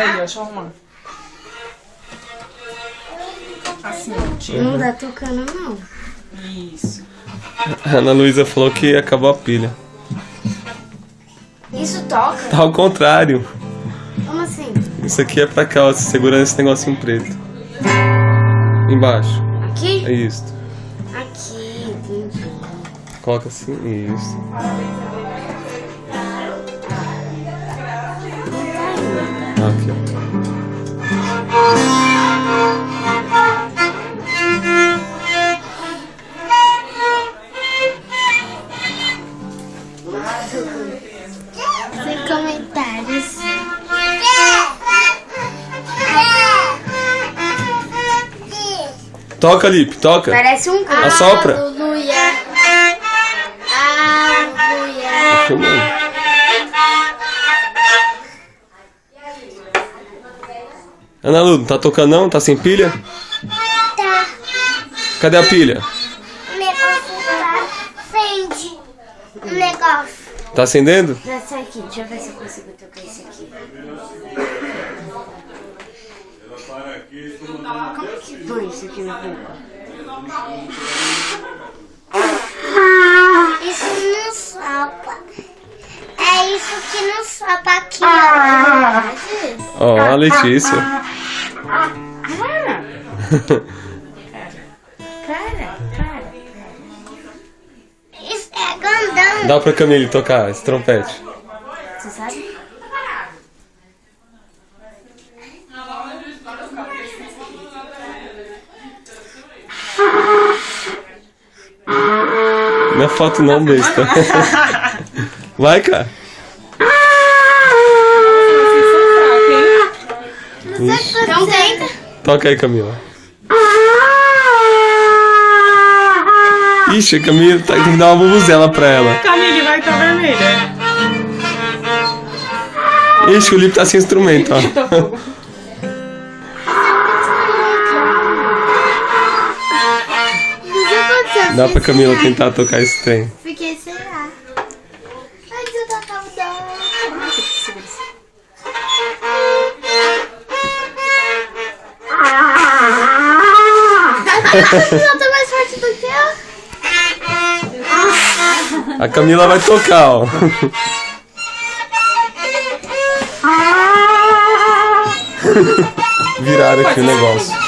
Aí, ó, deixa eu arrumar. Assim, ó, tira. Não tá tocando, não. Isso. A Ana Luísa falou que acabou a pilha. Isso toca? Tá ao contrário. Como assim? Isso aqui é pra cá, ó, segurando esse negocinho preto. Embaixo. Aqui? É isso. Aqui, entendi. Coloca assim, isso. Aqui, ó. Sem comentários. Toca, Lipe, toca. Parece um canto. Assopra. Aleluia. Aleluia. Tá filmando. Ana Lu, não tá tocando não? Tá sem pilha? Tá. Cadê a pilha? O negócio tá acende. O negócio. Tá acendendo? Essa aqui, deixa eu ver se eu consigo tocar esse aqui. Como que põe isso aqui na boca? Isso não sopa. É isso que não sopa aqui, ó. Ó, a Letícia. Cara. Isso é grandão. Dá pra Camille tocar esse trompete. Você sabe? Não é foto não, besta. Vai, cara. Ixi. Então tenta. Toca aí, Camila. Ixi, a Camila tem que dar uma bubuzela pra ela. Camille vai estar vermelha. Ixi, o Lipe tá sem instrumento, ó. Dá pra Camila tentar tocar esse trem. Fiquei sem ar. Ai, eu tô acabando. Não tá mais forte do que eu. A Camila vai tocar, ó. Viraram aqui o negócio.